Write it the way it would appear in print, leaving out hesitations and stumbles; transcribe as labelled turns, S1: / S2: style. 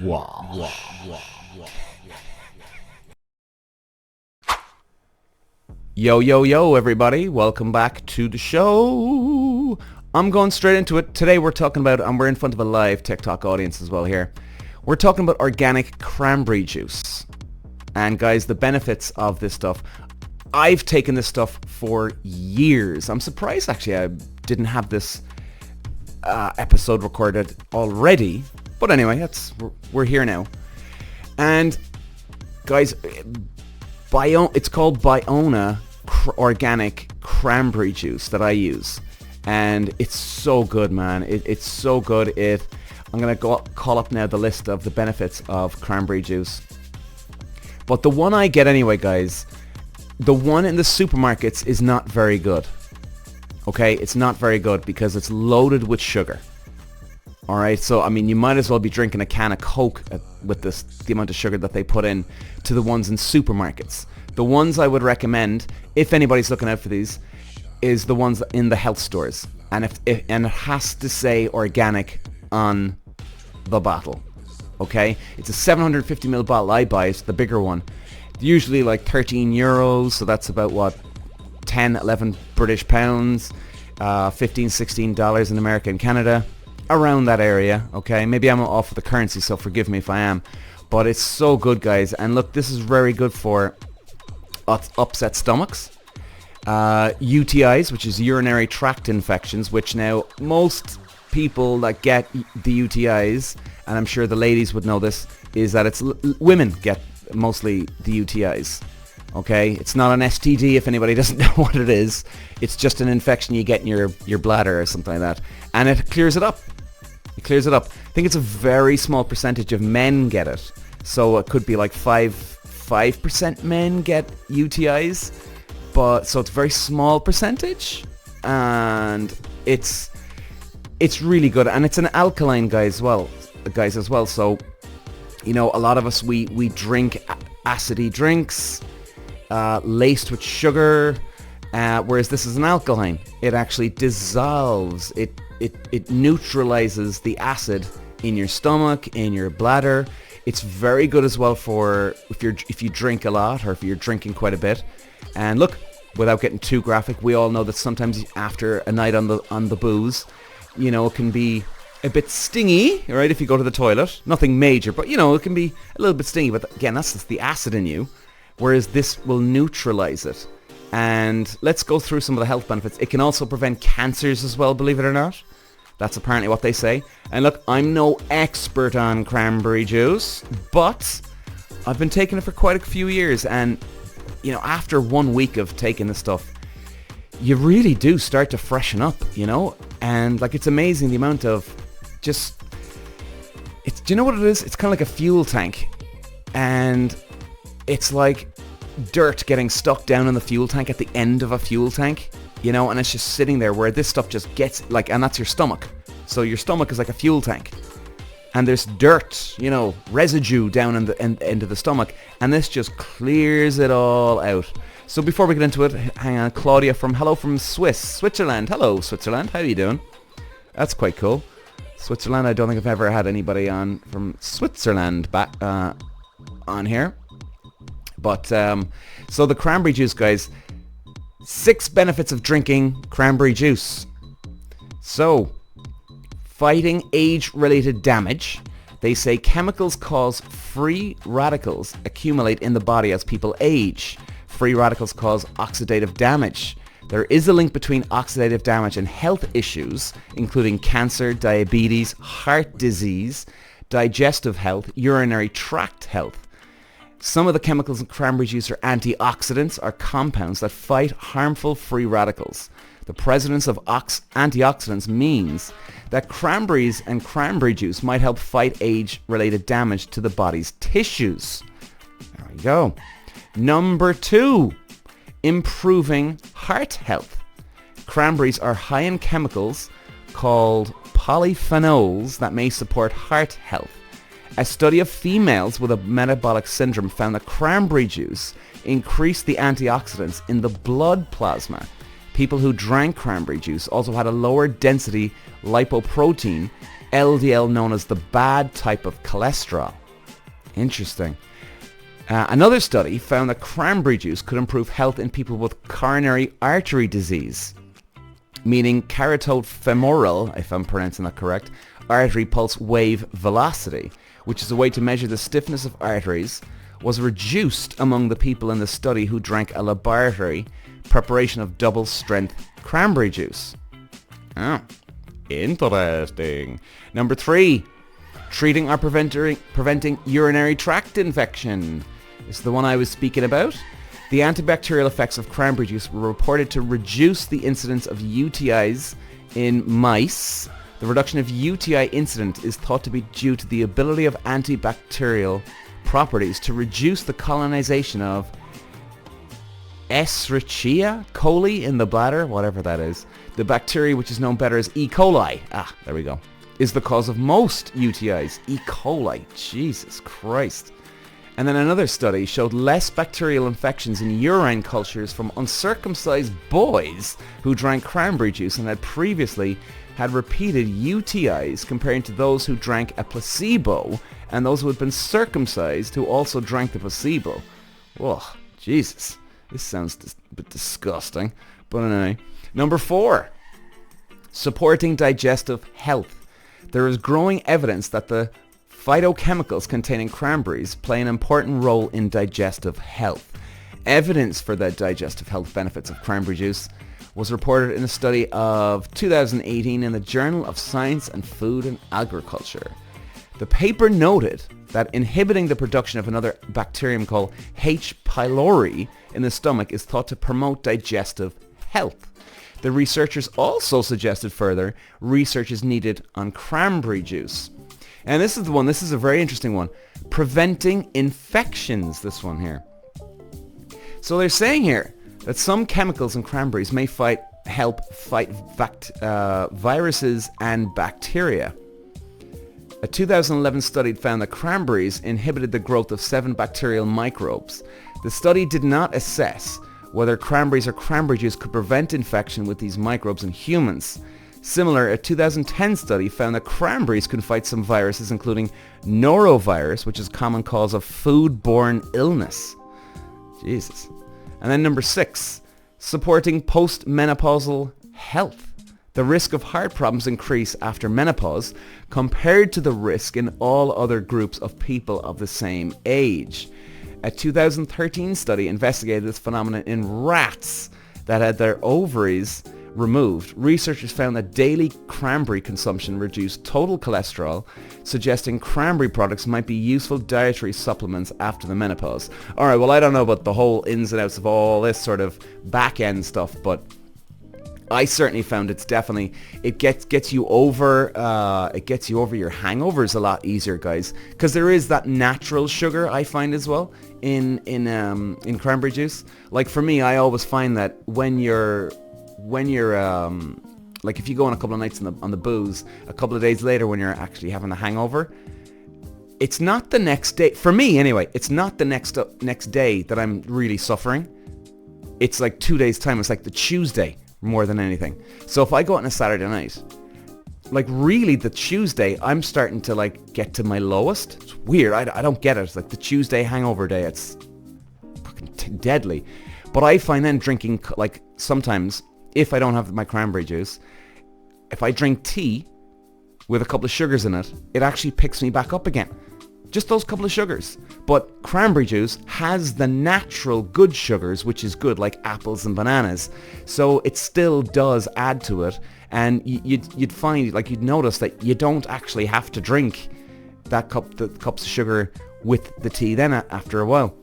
S1: Walsh.
S2: Yo, everybody. Welcome back to the show. I'm going straight into it. Today we're talking about, and we're in front of a live TikTok audience as well here. We're talking about organic cranberry juice. And guys, the benefits of this stuff. I've taken this stuff for years. I'm surprised actually I didn't have this episode recorded already. But anyway, we're here now. And guys, it's called Biona organic cranberry juice that I use, and it's so good, man. It's so good. I'm gonna call up now the list of the benefits of cranberry juice. But the one I get anyway, guys, the one in the supermarkets is not very good. Okay, it's not very good because it's loaded with sugar. All right, so I mean, you might as well be drinking a can of Coke with the amount of sugar that they put in to the ones in supermarkets. The ones I would recommend, if anybody's looking out for these, is the ones in the health stores, and it has to say organic on the bottle. Okay, it's a 750ml bottle. I buy it, the bigger one, usually like €13, so that's about what, 10-11 British pounds, $15-16 in America and Canada. Around that area. Okay, maybe I'm off with the currency, so forgive me if I am, but it's so good, guys. And look, this is very good for upset stomachs, UTIs, which is urinary tract infections, which now most people that get the UTIs, and I'm sure the ladies would know this, is that it's women get mostly the UTIs. Okay, it's not an STD if anybody doesn't know what it is. It's just an infection you get in your bladder or something like that, and it clears it up. It clears it up. I think it's a very small percentage of men get it, so it could be like 5% men get UTIs, but so it's a very small percentage, and it's really good, and it's an alkaline guys as well. So you know, a lot of us we drink acidy drinks laced with sugar, whereas this is an alkaline. It actually dissolves. It neutralizes the acid in your stomach, in your bladder. It's very good as well for if you drink a lot, or if you're drinking quite a bit. And look, without getting too graphic, we all know that sometimes after a night on the booze, you know, it can be a bit stingy, right? If you go to the toilet, nothing major, but you know, it can be a little bit stingy. But again, that's just the acid in you. Whereas this will neutralize it. And let's go through some of the health benefits. It can also prevent cancers as well, believe it or not. That's apparently what they say. And look, I'm no expert on cranberry juice, but I've been taking it for quite a few years. And, you know, after 1 week of taking this stuff, you really do start to freshen up, you know? And, like, it's amazing the amount of do you know what it is? It's kind of like a fuel tank. And it's like dirt getting stuck down in the fuel tank at the end of a fuel tank, you know, and it's just sitting there, where this stuff just gets like, and that's your stomach. So your stomach is like a fuel tank, and there's dirt, you know, residue down in the end of the stomach, and this just clears it all out. So before we get into it, hang on, Claudia from Switzerland. Hello, Switzerland. How are you doing? That's quite cool. Switzerland. I don't think I've ever had anybody on from Switzerland back on here. But, so the cranberry juice, guys, 6 benefits of drinking cranberry juice. So, fighting age-related damage. They say chemicals cause free radicals accumulate in the body as people age. Free radicals cause oxidative damage. There is a link between oxidative damage and health issues, including cancer, diabetes, heart disease, digestive health, urinary tract health. Some of the chemicals in cranberry juice are antioxidants, or compounds that fight harmful free radicals. The presence of antioxidants means that cranberries and cranberry juice might help fight age-related damage to the body's tissues. There we go. Number 2, improving heart health. Cranberries are high in chemicals called polyphenols that may support heart health. A study of females with a metabolic syndrome found that cranberry juice increased the antioxidants in the blood plasma. People who drank cranberry juice also had a lower density lipoprotein LDL, known as the bad type of cholesterol. Interesting. Another study found that cranberry juice could improve health in people with coronary artery disease, meaning carotid-femoral, if I'm pronouncing that correct, artery pulse wave velocity, which is a way to measure the stiffness of arteries, was reduced among the people in the study who drank a laboratory preparation of double-strength cranberry juice. Oh, interesting. Number 3, treating or preventing urinary tract infection. This is the one I was speaking about. The antibacterial effects of cranberry juice were reported to reduce the incidence of UTIs in mice. The reduction of UTI incidence is thought to be due to the ability of antibacterial properties to reduce the colonization of Escherichia coli in the bladder, whatever that is. The bacteria, which is known better as E. coli, there we go, is the cause of most UTIs. E. coli, Jesus Christ. And then another study showed less bacterial infections in urine cultures from uncircumcised boys who drank cranberry juice and had previously had repeated UTIs comparing to those who drank a placebo and those who had been circumcised who also drank the placebo. Whoa, Jesus. This sounds a bit disgusting. But anyway. Number 4. Supporting digestive health. There is growing evidence that the phytochemicals containing cranberries play an important role in digestive health. Evidence for the digestive health benefits of cranberry juice was reported in a study of 2018 in the Journal of Science and Food and Agriculture. The paper noted that inhibiting the production of another bacterium called H. pylori in the stomach is thought to promote digestive health. The researchers also suggested further research is needed on cranberry juice. And this is the one, this is a very interesting one. Preventing infections, this one here. So they're saying here that some chemicals in cranberries may help fight viruses and bacteria. A 2011 study found that cranberries inhibited the growth of 7 bacterial microbes. The study did not assess whether cranberries or cranberry juice could prevent infection with these microbes in humans. Similar, a 2010 study found that cranberries can fight some viruses, including norovirus, which is a common cause of food-borne illness. Jesus. And then number 6, supporting postmenopausal health. The risk of heart problems increase after menopause compared to the risk in all other groups of people of the same age. A 2013 study investigated this phenomenon in rats that had their ovaries removed. Researchers found that daily cranberry consumption reduced total cholesterol, suggesting cranberry products might be useful dietary supplements after the menopause. Alright, well I don't know about the whole ins and outs of all this sort of back end stuff, but I certainly found it gets you over your hangovers a lot easier, guys, because there is that natural sugar I find as well in cranberry juice. Like for me, I always find that when you're like if you go on a couple of nights on the booze, a couple of days later when you're actually having the hangover, it's not the next day, for me anyway, it's not the next day that I'm really suffering. It's like 2 days time. It's like the Tuesday more than anything. So if I go out on a Saturday night, like really the Tuesday, I'm starting to like get to my lowest. It's weird. I don't get it. It's like the Tuesday hangover day. It's fucking deadly. But I find then drinking, like sometimes if I don't have my cranberry juice, if I drink tea with a couple of sugars in it, it actually picks me back up again. Just those couple of sugars. But cranberry juice has the natural good sugars, which is good, like apples and bananas. So it still does add to it. And you'd find, like you'd notice that you don't actually have to drink the cups of sugar with the tea then after a while.